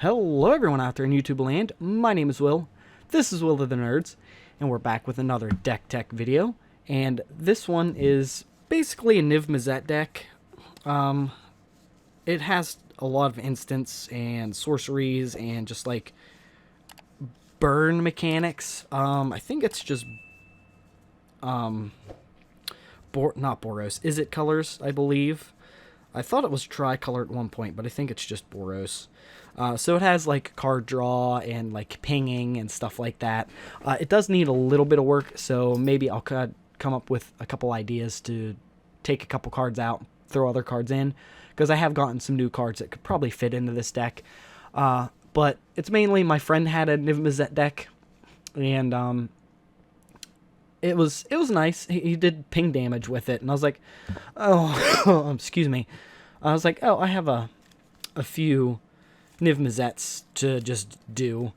Hello everyone out there in YouTube land, my name is Will, this is Will of the Nerds, and we're back with another deck tech video, and this one is basically a Niv Mizzet deck. It has a lot of instants and sorceries and just like burn mechanics. I think it's just not Boros, Izzet colors, I believe. I thought it was tricolor at one point, but I think it's just Boros. So it has like card draw and like pinging and stuff like that. It does need a little bit of work, so maybe I'll come up with a couple ideas to take a couple cards out, throw other cards in, because I have gotten some new cards that could probably fit into this deck. But it's mainly my friend had a Niv Mizzet deck, and it was nice. He did ping damage with it, and I was like, oh, excuse me. I was like, oh, I have a few Niv Mizzettes to just do.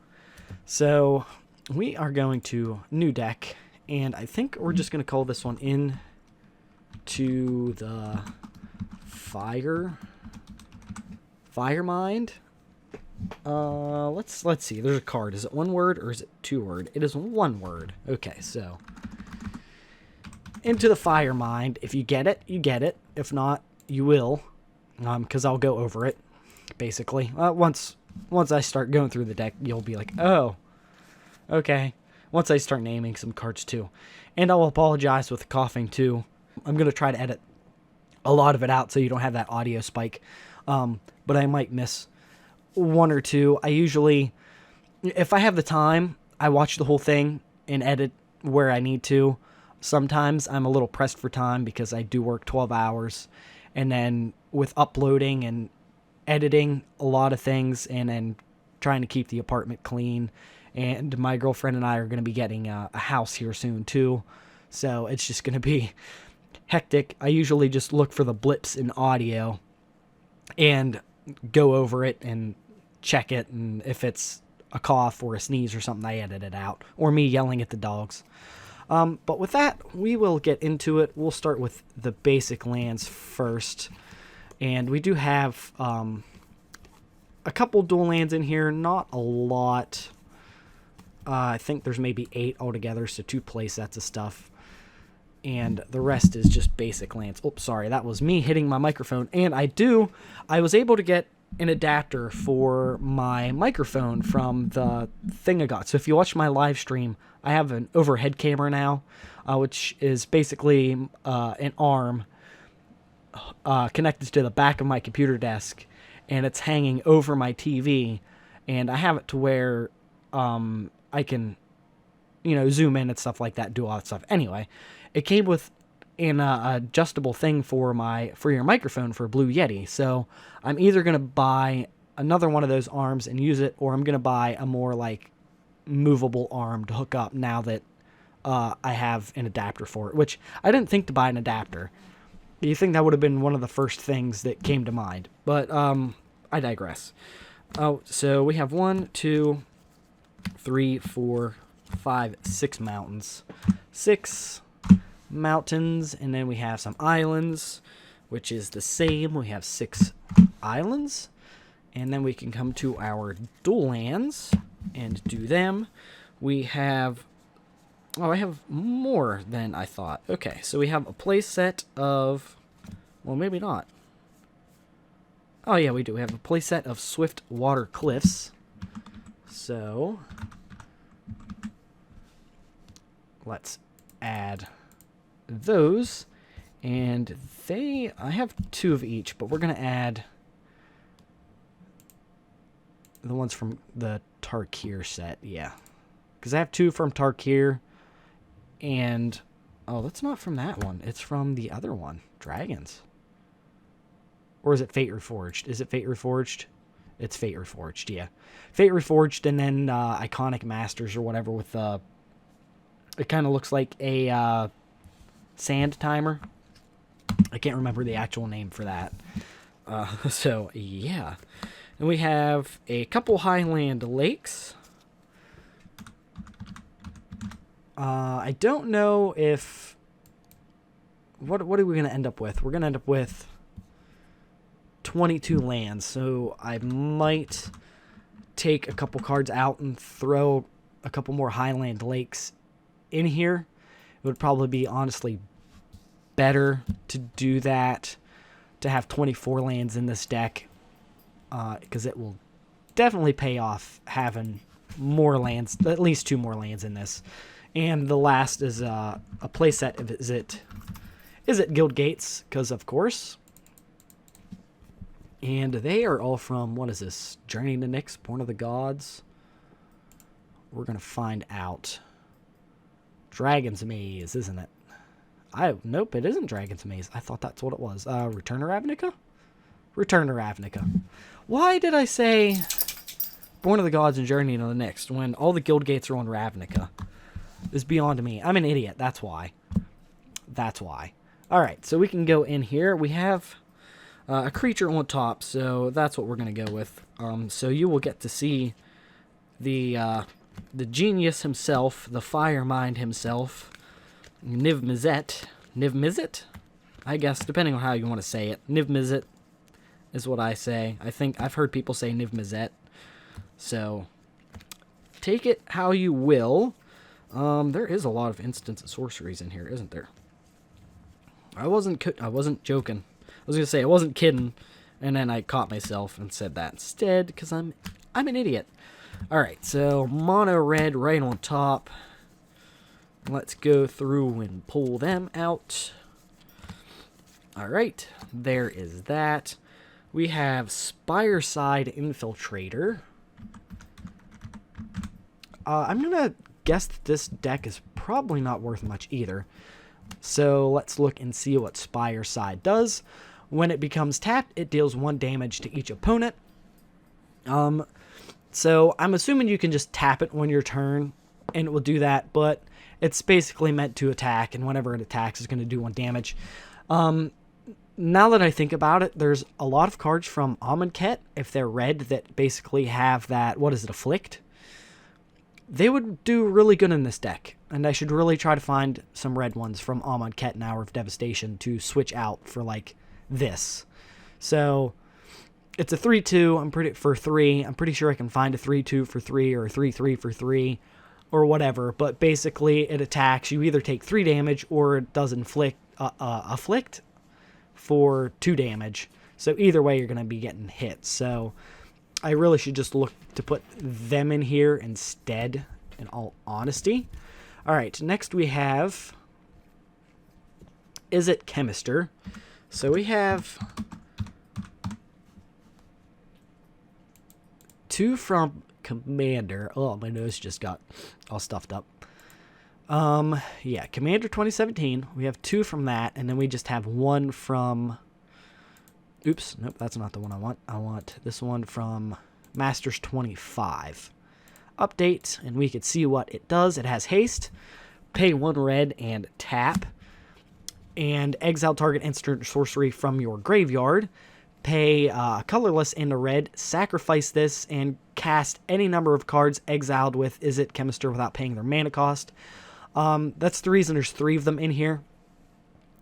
So we are going to new deck, and I think we're just going to call this one in to the Firemind. Let's see. There's a card. Is it one word or is it two word? It is one word. Okay, so into the Firemind. If you get it, you get it. If not, you will, because I'll go over it. Basically, once I start going through the deck, you'll be like, oh, okay. Once I start naming some cards too, and I'll apologize with the coughing too. I'm gonna try to edit a lot of it out so you don't have that audio spike, but I might miss one or two. I usually, if I have the time, I watch the whole thing and edit where I need to. Sometimes I'm a little pressed for time because I do work 12 hours, and then with uploading and editing a lot of things, and then trying to keep the apartment clean, and my girlfriend and I are going to be getting a house here soon too, so it's just going to be hectic. I usually just look for the blips in audio and go over it and check it, and if it's a cough or a sneeze or something, I edit it out, or me yelling at the dogs. But with that, we will get into it. We'll start with the basic lands first. And we do have a couple dual lands in here, not a lot. I think there's maybe 8 altogether, so 2 play sets of stuff. And the rest is just basic lands. Oops, sorry, that was me hitting my microphone. And I was able to get an adapter for my microphone from the thing I got. So if you watch my live stream, I have an overhead camera now, which is basically an arm connected to the back of my computer desk, and it's hanging over my TV, and I have it to where I can, zoom in and stuff like that, do all that stuff. Anyway, it came with an adjustable thing for your microphone for Blue Yeti, so I'm either going to buy another one of those arms and use it, or I'm going to buy a more like movable arm to hook up now that I have an adapter for it, which I didn't think to buy an adapter. You think that would have been one of the first things that came to mind, but I digress. So we have 1, 2, 3, 4, 5, 6 mountains. 6 mountains, and then we have some islands, which is the same. We have 6 islands, and then we can come to our dual lands and do them. We have... Oh, I have more than I thought. Okay, so we have a play set of... Well, maybe not. Oh, yeah, we do. We have a play set of Swift Water Cliffs. So, let's add those. And I have 2 of each, but we're going to add the ones from the Tarkir set. Yeah. Because I have 2 from Tarkir. And, oh, that's not from that one. It's from the other one, Dragons. Or is it Fate Reforged? Is it Fate Reforged? It's Fate Reforged, yeah. Fate Reforged, and then Iconic Masters or whatever with, it kind of looks like a sand timer. I can't remember the actual name for that. So, yeah. And we have a couple Highland Lakes. I don't know if... What are we going to end up with? We're going to end up with 22 lands, so I might take a couple cards out and throw a couple more Highland Lakes in here. It would probably be honestly better to do that, to have 24 lands in this deck, because it will definitely pay off having more lands, at least 2 more lands in this. And the last is a playset of Izzet Guild Gates, because of course. And they are all from, what is this? Journey to Nyx, Born of the Gods. We're going to find out. Dragon's Maze, isn't it? Nope, it isn't Dragon's Maze. I thought that's what it was. Return to Ravnica? Return to Ravnica. Why did I say Born of the Gods and Journey to the Nyx when all the guild gates are on Ravnica? It's beyond me. I'm an idiot. That's why. That's why. Alright, so we can go in here. We have a creature on top, so that's what we're going to go with. So you will get to see the genius himself, the Firemind himself, Niv-Mizzet. Niv-Mizzet? I guess, depending on how you want to say it. Niv-Mizzet is what I say. I think I've heard people say Niv-Mizzet. So, take it how you will. There is a lot of instant sorceries in here, isn't there? I wasn't joking. I was going to say, I wasn't kidding, and then I caught myself and said that instead, because I'm an idiot. Alright, so mono red right on top. Let's go through and pull them out. Alright, there is that. We have Spireside Infiltrator. I'm going to guess that this deck is probably not worth much either. So let's look and see what Spireside does. When it becomes tapped, it deals 1 damage to each opponent. So I'm assuming you can just tap it on your turn, and it will do that, but it's basically meant to attack, and whenever it attacks, it's going to do 1 damage. Now that I think about it, there's a lot of cards from Amonkhet, if they're red, that basically have that, what is it, Afflict? They would do really good in this deck, and I should really try to find some red ones from Amonkhet and Hour of Devastation to switch out for, like, this. So it's a 3-2 for 3. I'm pretty sure I can find a 3-2 for 3 or a 3-3 for 3 or whatever, but basically it attacks. You either take 3 damage or it does afflict for 2 damage. So either way, you're going to be getting hit. So I really should just look to put them in here instead, in all honesty. All right, next we have Izzet Chemister. So we have 2 from Commander. Oh, my nose just got all stuffed up. Yeah, Commander 2017. We have 2 from that, and then we just have 1 from... Oops, nope, that's not the one I want. I want this one from Masters 25. Update, and we can see what it does. It has haste, pay 1 red, and tap. And exile target instant sorcery from your graveyard. Pay colorless and a red, sacrifice this, and cast any number of cards exiled with Izzet Chemister without paying their mana cost. That's the reason there's 3 of them in here.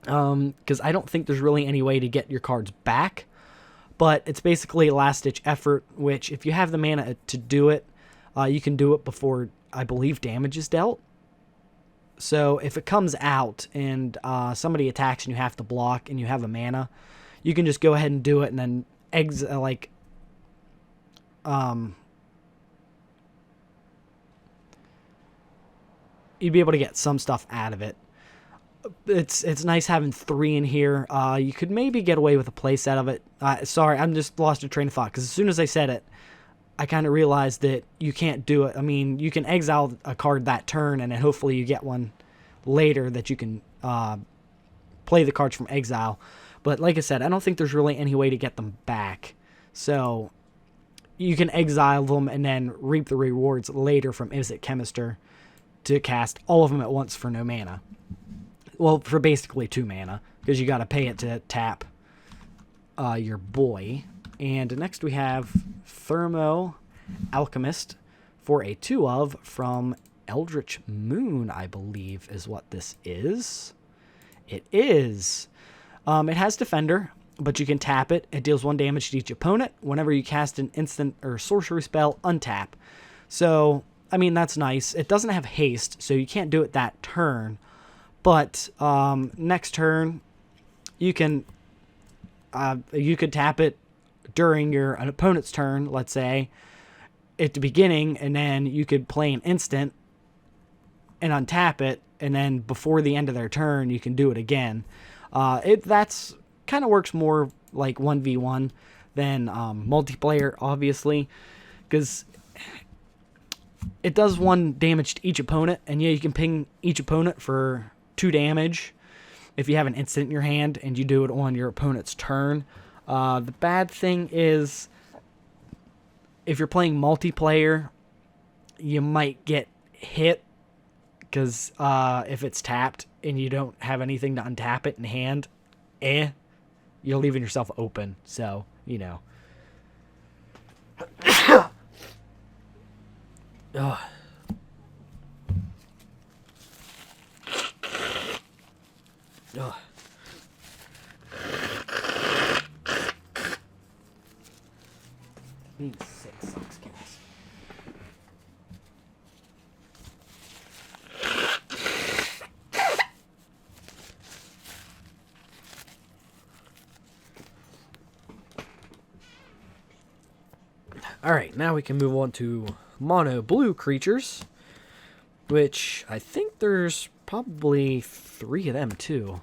Because I don't think there's really any way to get your cards back. But it's basically a last-ditch effort, which if you have the mana to do it, you can do it before, I believe, damage is dealt. So if it comes out and somebody attacks and you have to block and you have a mana, you can just go ahead and do it and then you'd be able to get some stuff out of it. It's nice having 3 in here. You could maybe get away with a playset of it. Sorry, I'm just lost a train of thought, because as soon as I said it, I kind of realized that you can't do it. I mean, you can exile a card that turn, and then hopefully you get one later that you can play the cards from exile. But like I said, I don't think there's really any way to get them back. So you can exile them and then reap the rewards later from Izzet Chemister to cast all of them at once for no mana. Well, for basically 2 mana, because you got to pay it to tap your boy. And next we have Thermo Alchemist for a 2-of from Eldritch Moon, I believe is what this is. It is. It has Defender, but you can tap it. It deals 1 damage to each opponent. Whenever you cast an instant or sorcery spell, untap. So, I mean, that's nice. It doesn't have haste, so you can't do it that turn. But next turn, you could tap it during an opponent's turn, let's say, at the beginning, and then you could play an instant and untap it, and then before the end of their turn, you can do it again. That's kind of works more like 1v1 than multiplayer, obviously, because it does 1 damage to each opponent, and yeah, you can ping each opponent for 2 damage if you have an instant in your hand and you do it on your opponent's turn. The bad thing is, if you're playing multiplayer, you might get hit, because if it's tapped and you don't have anything to untap it in hand, you're leaving yourself open. So, you know. Ugh. Ugh. Being sick sucks, guys. Alright, now we can move on to mono blue creatures, which I think there's probably 3 of them too.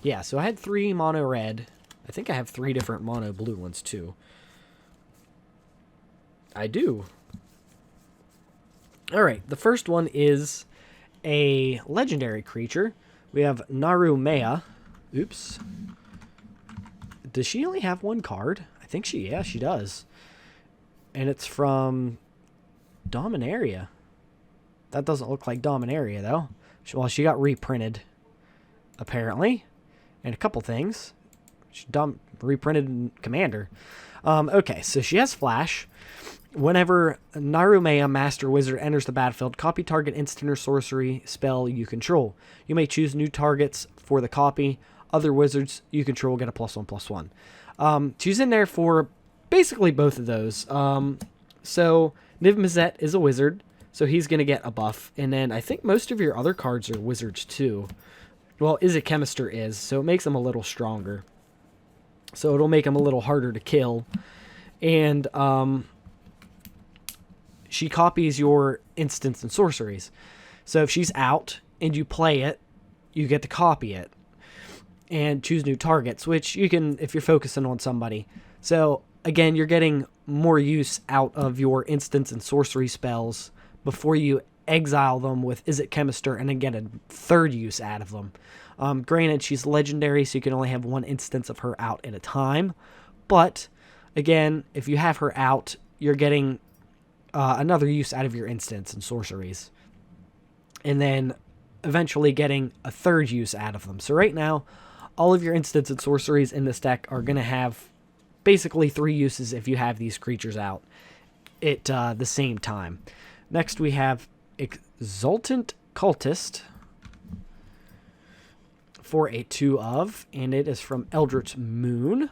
Yeah, so I had 3 mono red. I think I have 3 different mono blue ones too. I do. Alright, the first one is a legendary creature. We have Narumea. Oops. Does she only have 1 card? I think she does. And it's from Dominaria. That doesn't look like Dominaria, though. Well, she got reprinted, apparently. And a couple things. She reprinted in Commander. Okay, so she has Flash. Whenever Narumea Master Wizard enters the battlefield, copy target instant or sorcery spell you control. You may choose new targets for the copy. Other wizards you control get a +1/+1. She's in there for basically both of those. So Niv Mizzet is a wizard, so he's going to get a buff. And then I think most of your other cards are wizards too. Well, Izzet Chemister is, so it makes him a little stronger. So it'll make him a little harder to kill. And she copies your instants and sorceries. So if she's out and you play it, you get to copy it and choose new targets, which you can if you're focusing on somebody. So again, you're getting more use out of your instants and sorcery spells before you exile them with Izzet Chemister and then get a 3rd use out of them. Granted, she's legendary, so you can only have 1 instance of her out at a time. But again, if you have her out, you're getting another use out of your instants and sorceries. And then eventually getting a 3rd use out of them. So right now, all of your instants and sorceries in this deck are going to have basically 3 uses if you have these creatures out at the same time. Next we have Exultant Cultist for a 2/of, and it is from Eldritch Moon.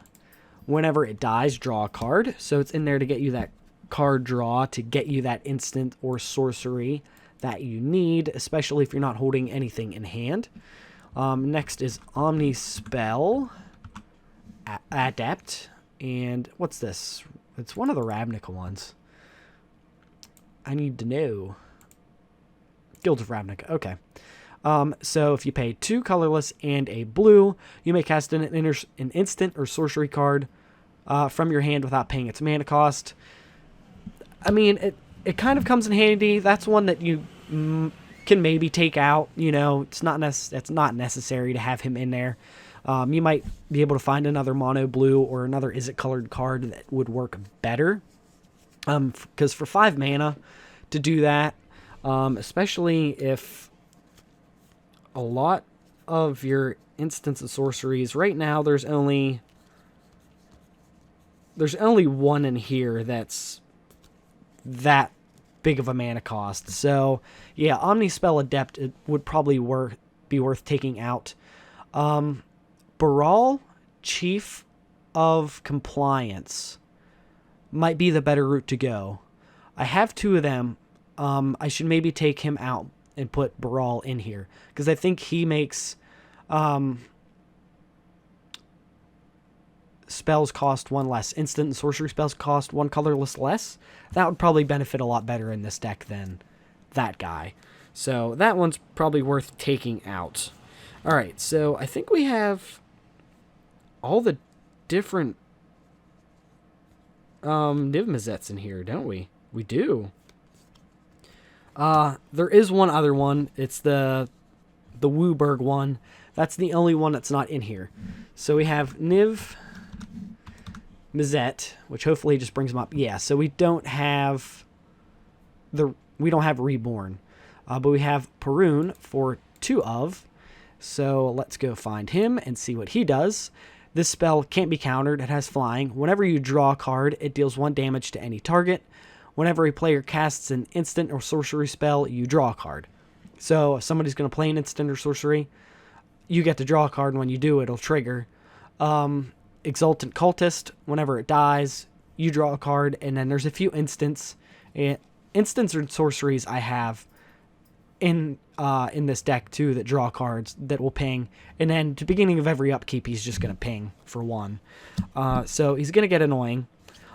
Whenever it dies, draw a card. So it's in there to get you that card draw, to get you that instant or sorcery that you need, especially if you're not holding anything in hand. Next is Omnispell Adept. And what's this? It's one of the ravnica ones. I need to know. Guild of Ravnica. Okay. So if you pay 2 colorless and a blue, you may cast an instant or sorcery card from your hand without paying its mana cost. I mean, it kind of comes in handy. That's one that you can maybe take out. You know, it's not necessary to have him in there. You might be able to find another mono blue or another Izzet colored card that would work better. Because for 5 mana to do that, especially if a lot of your instants and sorceries right now, there's only one in here that's that big of a mana cost. So yeah, Omnispell Adept, it would probably be worth taking out. Baral Chief of Compliance might be the better route to go. I have 2 of them. I should maybe take him out and put Baral in here, because I think he makes spells cost 1 less. Instant and sorcery spells cost 1 colorless less. That would probably benefit a lot better in this deck than that guy. So that one's probably worth taking out. Alright, so I think we have all the different Niv Missettes in here, don't we? We do. There is one other one. It's the Wooburg one. That's the only one that's not in here. So we have Niv Missette, which hopefully just brings them up. Yeah, so we don't have Reborn. But we have Perun for 2 of. So let's go find him and see what he does. This spell can't be countered. It has flying. Whenever you draw a card, it deals 1 damage to any target. Whenever a player casts an instant or sorcery spell, you draw a card. So if somebody's going to play an instant or sorcery, you get to draw a card, and when you do, it'll trigger. Exultant Cultist, whenever it dies, you draw a card, and then there's a few instants or sorceries I have in this deck too that draw cards that will ping, and then at the beginning of every upkeep he's just going to ping for 1. So he's going to get annoying.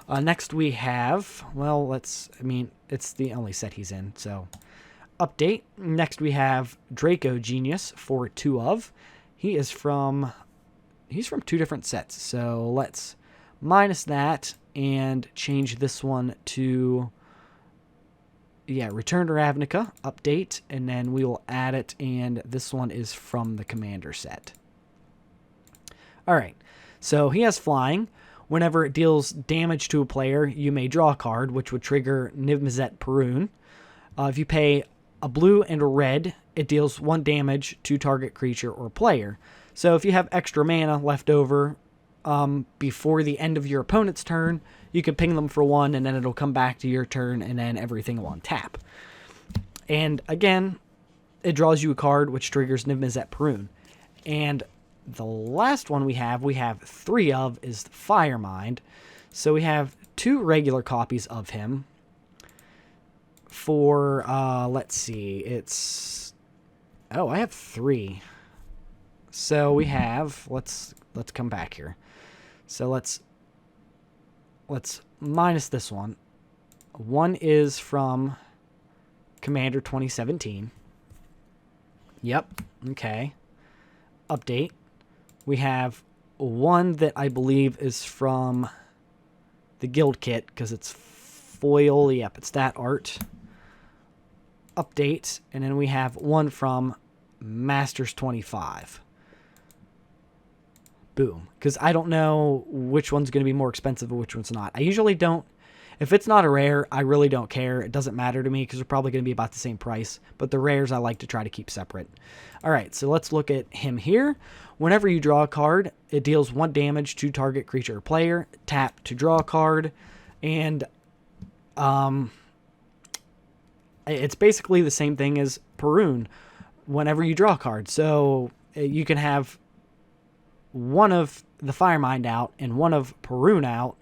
Next we have, well, it's the only set he's in, so update. Next we have Draco Genius for 2 of. He's from 2 different sets, so let's minus that and change this one to, Return to Ravnica, update, and then we will add it, and this one is from the Commander set. Alright, so he has flying. Whenever it deals damage to a player, you may draw a card, which would trigger Niv Mizzet Perun. If you pay a blue and a red, it deals 1 damage to target creature or player. So if you have extra mana left over before the end of your opponent's turn, you can ping them for 1, and then it'll come back to your turn, and then everything will untap. And again, it draws you a card, which triggers Niv Mizzet Perun. And the last one we have 3 of, is Firemind. So we have 2 regular copies of him for, let's see, I have 3. So we have, let's come back here. So let's minus this one. One is from Commander 2017. Yep, okay. Update. We have 1 that I believe is from the Guild Kit, because it's foil. Yep, it's that art. Update. And then we have 1 from Masters 25. Boom. Because I don't know which one's going to be more expensive or which one's not. I usually don't. If it's not a rare, I really don't care. It doesn't matter to me because they're probably going to be about the same price. But the rares I like to try to keep separate. Alright, so let's look at him here. Whenever you draw a card, it deals 1 damage to target creature or player. Tap to draw a card. And it's basically the same thing as Perun whenever you draw a card. So you can have 1 of the Firemind out and 1 of Perun out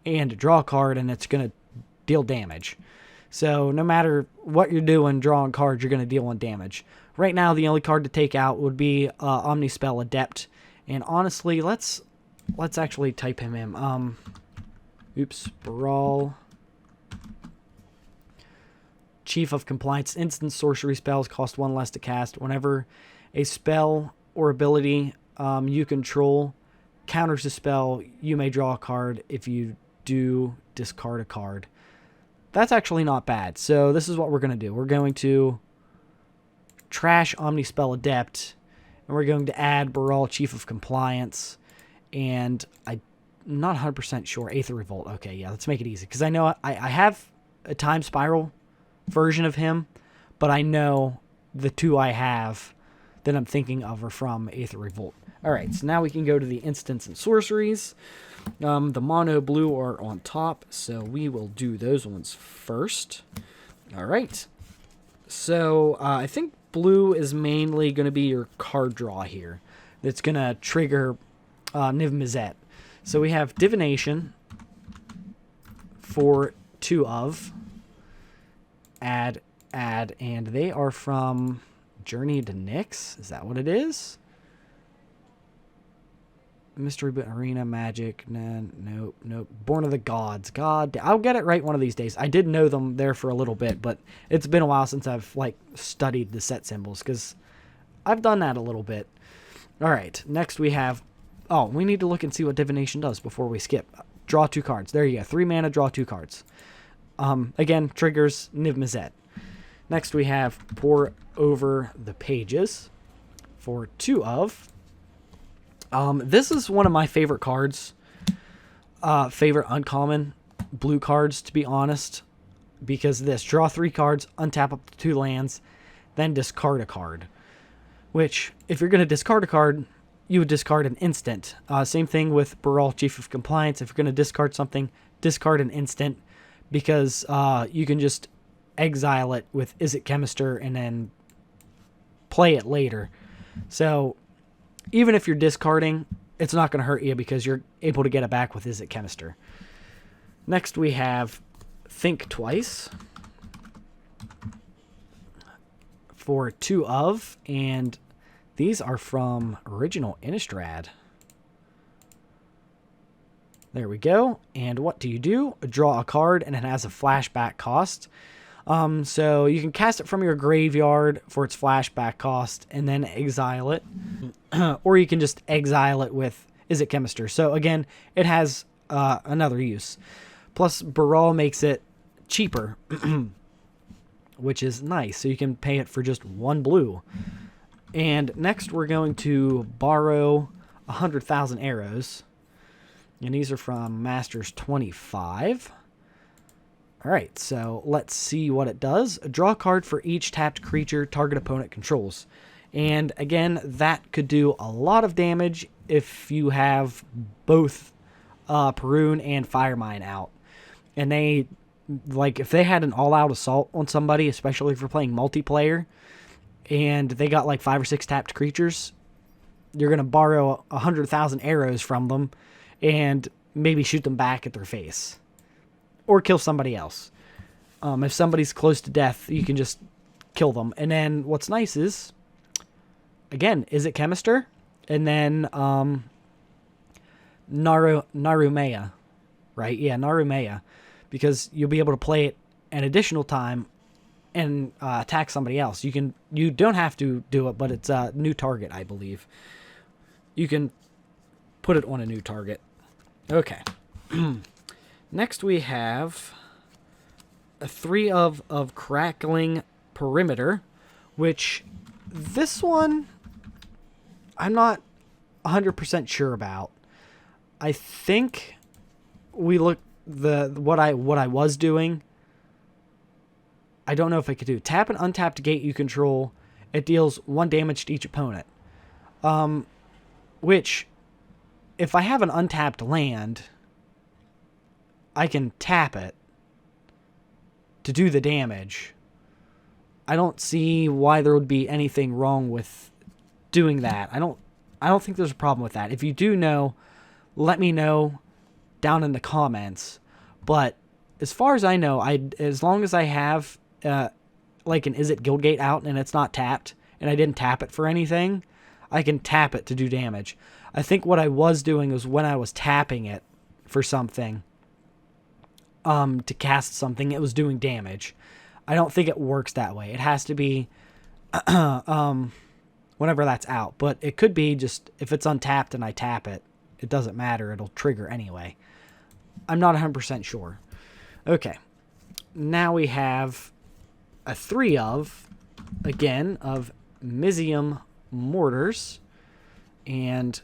and draw a card, and it's going to deal damage. So no matter what you're doing, drawing cards, you're going to deal 1 damage. Right now, the only card to take out would be Omnispell Adept. And honestly, let's actually type him in. Baral. Chief of Compliance. Instant sorcery spells cost 1 less to cast. Whenever a spell or ability you control counters a spell, you may draw a card. If you do, discard a card. That's actually not bad. So this is what we're going to do. We're going to trash Omnispell Adept, and we're going to add Baral, Chief of Compliance, and I'm not 100% sure. Aether Revolt. Okay, yeah, let's make it easy, because I know I have a Time Spiral version of him, but I know the 2 I have that I'm thinking of are from Aether Revolt. Alright, so now we can go to the instants and sorceries. The mono blue are on top, so we will do those ones first. Alright, so I think blue is mainly going to be your card draw here. That's going to trigger Niv Mizzet. So we have divination for 2 of. Add, and they are from Journey to Nyx. Is that what it is? Mystery Arena Magic. Nah, nope. Born of the Gods. God, I'll get it right one of these days. I did know them there for a little bit, but it's been a while since I've like studied the set symbols because I've done that a little bit. All right, next we have. Oh, we need to look and see what divination does before we skip. Draw 2 cards. There you go. 3 mana, draw 2 cards. Again, triggers Niv Mizzet. Next we have Pour Over the Pages for 2 of. This is one of my favorite cards. Favorite uncommon blue cards, to be honest. Because this. Draw 3 cards, untap up to 2 lands, then discard a card. Which, if you're going to discard a card, you would discard an instant. Same thing with Baral, Chief of Compliance. If you're going to discard something, discard an instant. Because you can just exile it with Izzet Chemister and then play it later. So even if you're discarding, it's not going to hurt you because you're able to get it back with Izzet Chemister. Next we have Think Twice for 2 of, and these are from Original Innistrad. There we go. And what do? Draw a card, and it has a flashback cost. So you can cast it from your graveyard for its flashback cost, and then exile it. Or you can just exile it with Izzet Chemister. So again, it has another use. Plus, Baral makes it cheaper, which is nice. So you can pay it for just 1 blue. And next we're going to borrow 100,000 arrows. And these are from Masters 25. All right, so let's see what it does. Draw a card for each tapped creature target opponent controls. And again, that could do a lot of damage if you have both Perun and Firemind out. And they, like, if they had an all-out assault on somebody, especially if you're playing multiplayer, and they got like 5 or 6 tapped creatures, you're going to borrow 100,000 arrows from them and maybe shoot them back at their face. Or kill somebody else. If somebody's close to death, you can just kill them. And then what's nice is, again, Izzet Chemister? And then Narumea. Right? Yeah, Narumea. Because you'll be able to play it an additional time and attack somebody else. You don't have to do it, but it's a new target, I believe. You can put it on a new target. Okay. Next we have a 3 of Crackling Perimeter, which this one I'm not 100% sure about. I think what I was doing. I don't know if I could do. Tap an untapped gate you control. It deals 1 damage to each opponent. Which, if I have an untapped land, I can tap it to do the damage. I don't see why there would be anything wrong with doing that. I don't think there's a problem with that. If you do know, let me know down in the comments. But as far as I know, as long as I have like an Izzet Guildgate out and it's not tapped, and I didn't tap it for anything, I can tap it to do damage. I think what I was doing was when I was tapping it for something, to cast something, it was doing damage. I don't think it works that way. It has to be whenever that's out. But it could be just if it's untapped and I tap it, it doesn't matter. It'll trigger anyway. I'm not 100% sure. Okay. Now we have a 3 of, again, of Mizzium Mortars. And,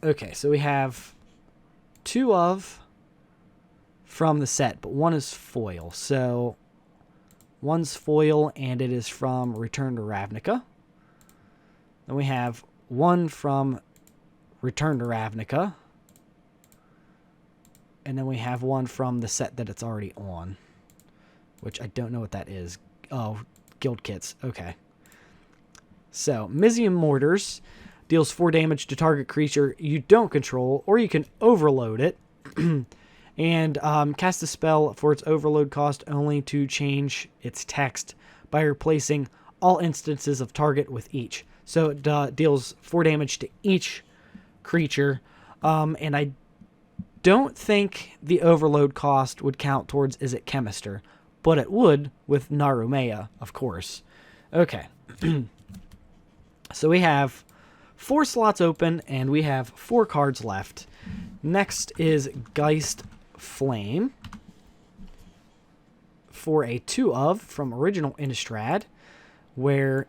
okay, so we have 2 of from the set, but 1 is foil. So 1's foil, and it is from Return to Ravnica. Then we have 1 from Return to Ravnica. And then we have 1 from the set that it's already on, which I don't know what that is. Oh, Guild Kits. Okay. So, Mizzium Mortars Deals 4 damage to target creature you don't control, or you can overload it. And cast a spell for its overload cost only to change its text by replacing all instances of target with each. So it deals 4 damage to each creature. And I don't think the overload cost would count towards Izzet Chemister, but it would with Narumea, of course. Okay. So we have 4 slots open, and we have 4 cards left. Next is Geist Flame for a 2-of from original Innistrad, where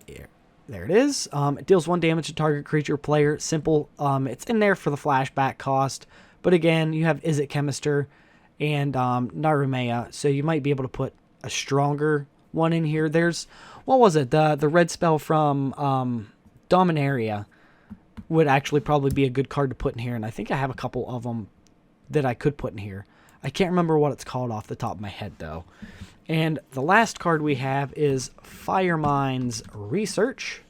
there it is. It deals 1 damage to target creature player. Simple. It's in there for the flashback cost, but again, you have Izzet Chemister and Narumea, so you might be able to put a stronger one in here. There's, what was it? The red spell from Dominaria would actually probably be a good card to put in here, and I think I have a couple of them that I could put in here. I can't remember what it's called off the top of my head, though. And the last card we have is Firemind's Research,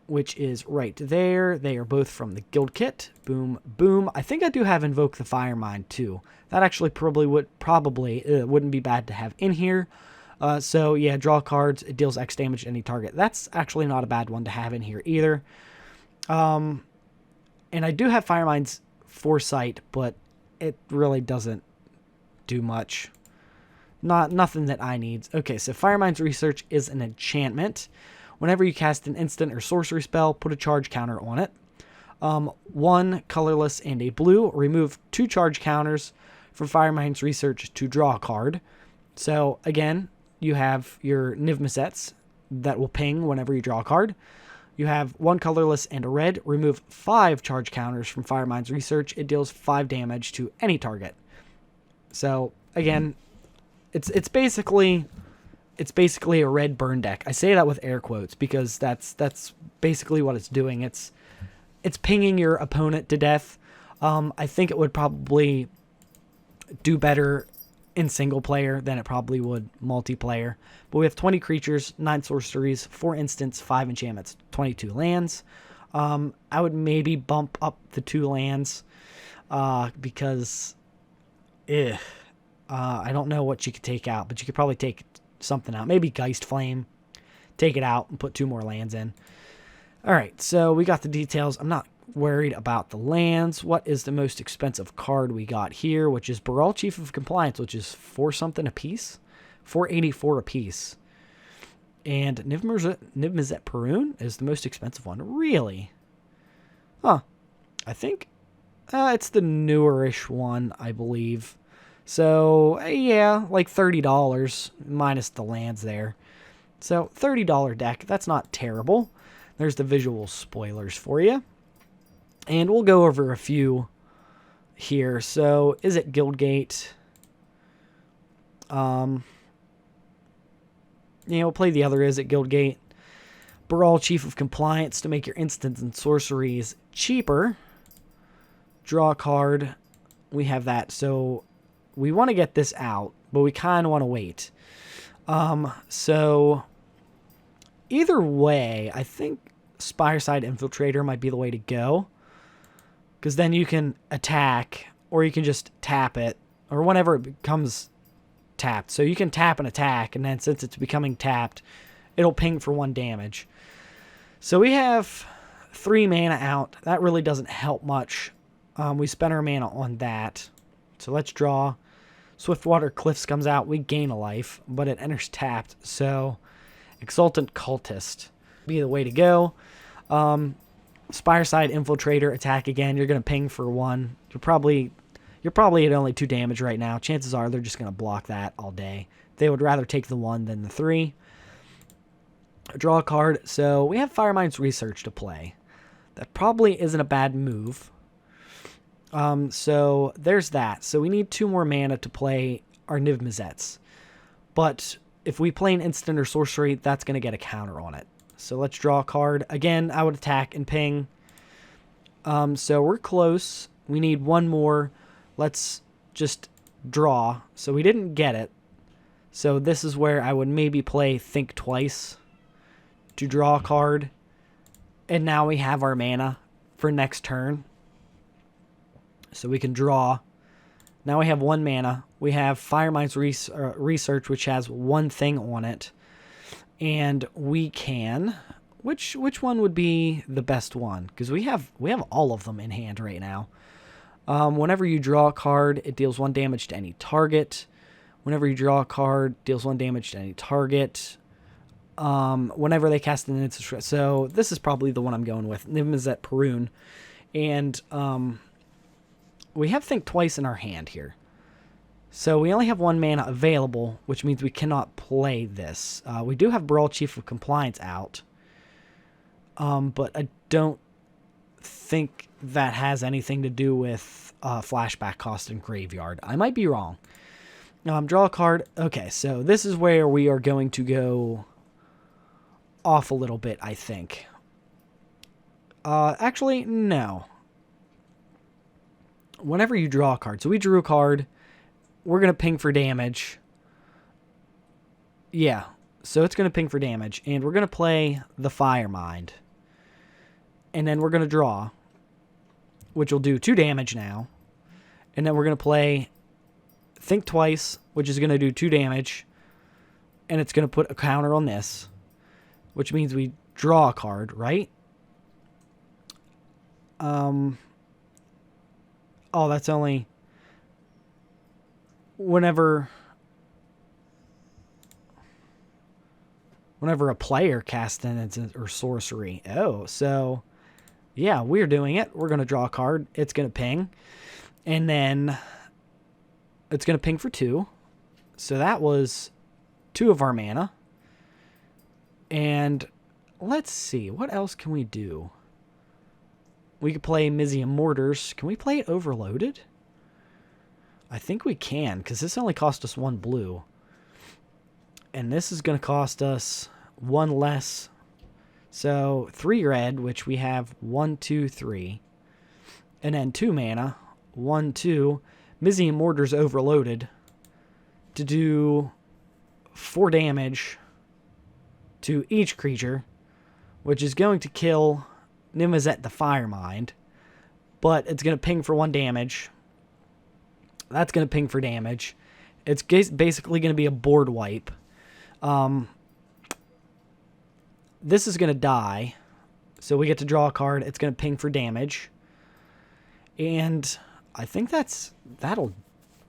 which is right there. They are both from the guild kit. Boom, boom. I think I do have Invoke the Firemind, too. That actually wouldn't be bad to have in here. So, yeah, draw cards. It deals X damage to any target. That's actually not a bad one to have in here either. And I do have Firemind's Foresight, but it really doesn't do much. Nothing that I need. Okay, so Firemind's Research is an enchantment. Whenever you cast an instant or sorcery spell, put a charge counter on it. 1 colorless and a blue. Remove 2 charge counters from Firemind's Research to draw a card. So, again, you have your Niv-Missettes that will ping whenever you draw a card. You have 1 colorless and a red. Remove 5 charge counters from Firemind's Research. It deals 5 damage to any target. So, again, it's basically a red burn deck. I say that with air quotes because that's basically what it's doing. It's pinging your opponent to death. I think it would probably do better in single player than it probably would multiplayer. But we have 20 creatures, 9 sorceries, 4 instants, 5 enchantments, 22 lands. I would maybe bump up the 2 lands because I don't know what you could take out, but you could probably take something out. Maybe Geist Flame. Take it out and put 2 more lands in. Alright, so we got the details. I'm not worried about the lands. What is the most expensive card we got here, which is Baral, Chief of Compliance, which is 4 something a piece? 484 a piece. And Niv-Mizzet Perun is the most expensive one. Really? Huh. I think it's the newerish one, I believe. So, yeah, like $30 minus the lands there. So, $30 deck. That's not terrible. There's the visual spoilers for you. And we'll go over a few here. So, Izzet Guildgate? We'll play the other Izzet Guildgate. Baral, Chief of Compliance, to make your instants and sorceries cheaper. Draw a card. We have that. So, we want to get this out, but we kind of want to wait. So, either way, I think Spireside Infiltrator might be the way to go. Because then you can attack, or you can just tap it, or whenever it becomes tapped. So you can tap an attack, and then since it's becoming tapped, it'll ping for 1 damage. So we have 3 mana out. That really doesn't help much. We spent our mana on that. So let's draw. Swiftwater Cliffs comes out. We gain a life, but it enters tapped. So Exultant Cultist be the way to go. Spireside Infiltrator, attack again. You're going to ping for 1. You're probably at only 2 damage right now. Chances are they're just going to block that all day. They would rather take the 1 than the 3. Draw a card. So we have Firemind's Research to play. That probably isn't a bad move. So there's that. So we need 2 more mana to play our Niv-Mizzettes. But if we play an instant or sorcery, that's going to get a counter on it. So let's draw a card. Again, I would attack and ping. So we're close. We need 1 more. Let's just draw. So we didn't get it. So this is where I would maybe play Think Twice to draw a card. And now we have our mana for next turn. So we can draw. Now we have 1 mana. We have Firemind's Research, which has 1 thing on it. And we can... Which one would be the best one? Because we have all of them in hand right now. Whenever you draw a card, it deals 1 damage to any target. Whenever you draw a card, deals 1 damage to any target. Whenever they cast an instant... So this is probably the one I'm going with. Izzet Perun. And we have Think Twice in our hand here. So we only have 1 mana available, which means we cannot play this. We do have Brawl Chief of Compliance out. But I don't think that has anything to do with flashback cost and graveyard. I might be wrong. Draw a card. Okay, so this is where we are going to go off a little bit, I think. Actually, no. Whenever you draw a card. So we drew a card. We're going to ping for damage. Yeah. So it's going to ping for damage. And we're going to play the Firemind. And then we're going to draw. Which will do 2 damage now. And then we're going to play Think Twice. Which is going to do 2 damage. And it's going to put a counter on this. Which means we draw a card, right? Oh, that's only... Whenever a player casts an instant or sorcery. Oh, so yeah, we're doing it. We're going to draw a card. It's going to ping. And then it's going to ping for 2. So that was 2 of our mana. And let's see. What else can we do? We could play Mizzette Mortars. Can we play it overloaded? I think we can, because this only cost us 1 blue. And this is going to cost us 1 less. So 3 red, which we have 1, 2, 3. And then 2 mana. 1, 2. Mizzette Mortars overloaded to do 4 damage to each creature, which is going to kill Izzet the Firemind. But it's going to ping for 1 damage. That's going to ping for damage. It's basically going to be a board wipe. This is going to die. So we get to draw a card. It's going to ping for damage. And I think that'll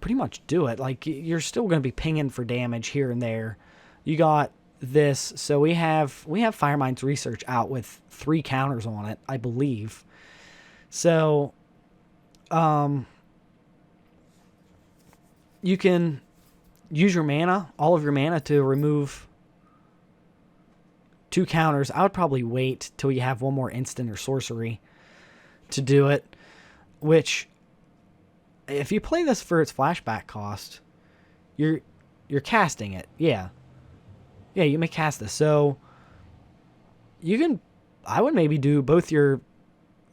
pretty much do it. Like, you're still going to be pinging for damage here and there. You got this. So we have Firemind's Research out with 3 counters on it, I believe. So, you can use your mana, all of your mana, to remove 2 counters. I would probably wait till you have 1 more instant or sorcery to do it. Which, if you play this for its flashback cost, you're casting it. Yeah. Yeah, you may cast this. So, you can... I would maybe do both your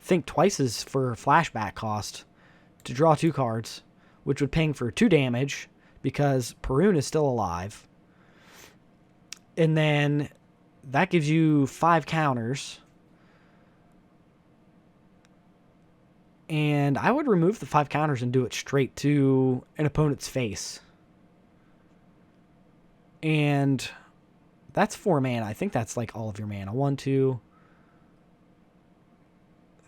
Think Twices for flashback cost to draw 2 cards, which would ping for 2 damage, because Perun is still alive. And then that gives you 5 counters. And I would remove the 5 counters and do it straight to an opponent's face. And that's 4 mana. I think that's like all of your mana. 1, 2,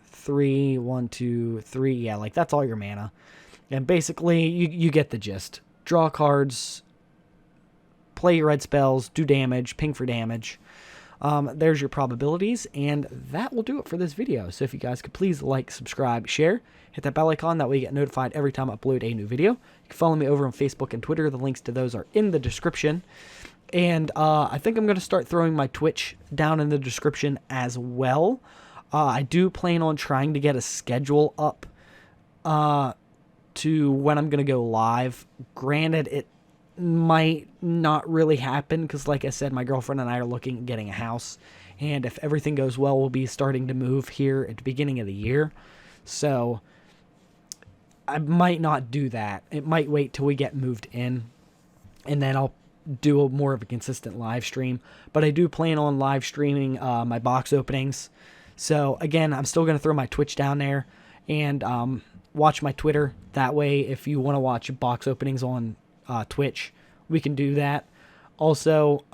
3, 1, 2, 3. Yeah, like that's all your mana. And basically, you get the gist. Draw cards, play your red spells, do damage, ping for damage. There's your probabilities, and that will do it for this video. So if you guys could please like, subscribe, share, hit that bell icon, that way you get notified every time I upload a new video. You can follow me over on Facebook and Twitter. The links to those are in the description. And I think I'm going to start throwing my Twitch down in the description as well. I do plan on trying to get a schedule up to when I'm going to go live. Granted, it might not really happen because, like I said, my girlfriend and I are looking at getting a house. And if everything goes well, we'll be starting to move here at the beginning of the year. So I might not do that. It might wait till we get moved in, and then I'll do more of a consistent live stream. But I do plan on live streaming my box openings. So again, I'm still going to throw my Twitch down there, and watch my Twitter. That way, if you want to watch box openings on Twitch, we can do that. Also,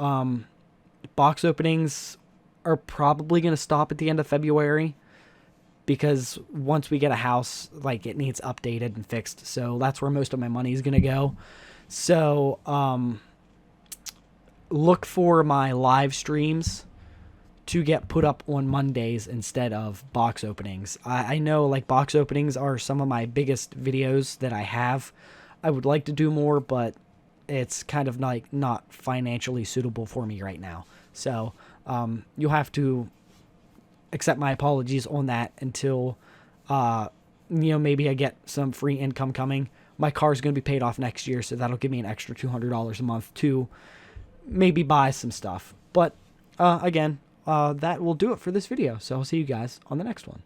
box openings are probably going to stop at the end of February, because once we get a house, like, it needs updated and fixed. So that's where most of my money is going to go. So look for my live streams to get put up on Mondays instead of box openings. I know, like, box openings are some of my biggest videos that I have. I would like to do more, but it's kind of like not financially suitable for me right now. So you'll have to accept my apologies on that until maybe I get some free income coming. My car's going to be paid off next year, so that'll give me an extra $200 a month to maybe buy some stuff. But again, that will do it for this video. So I'll see you guys on the next one.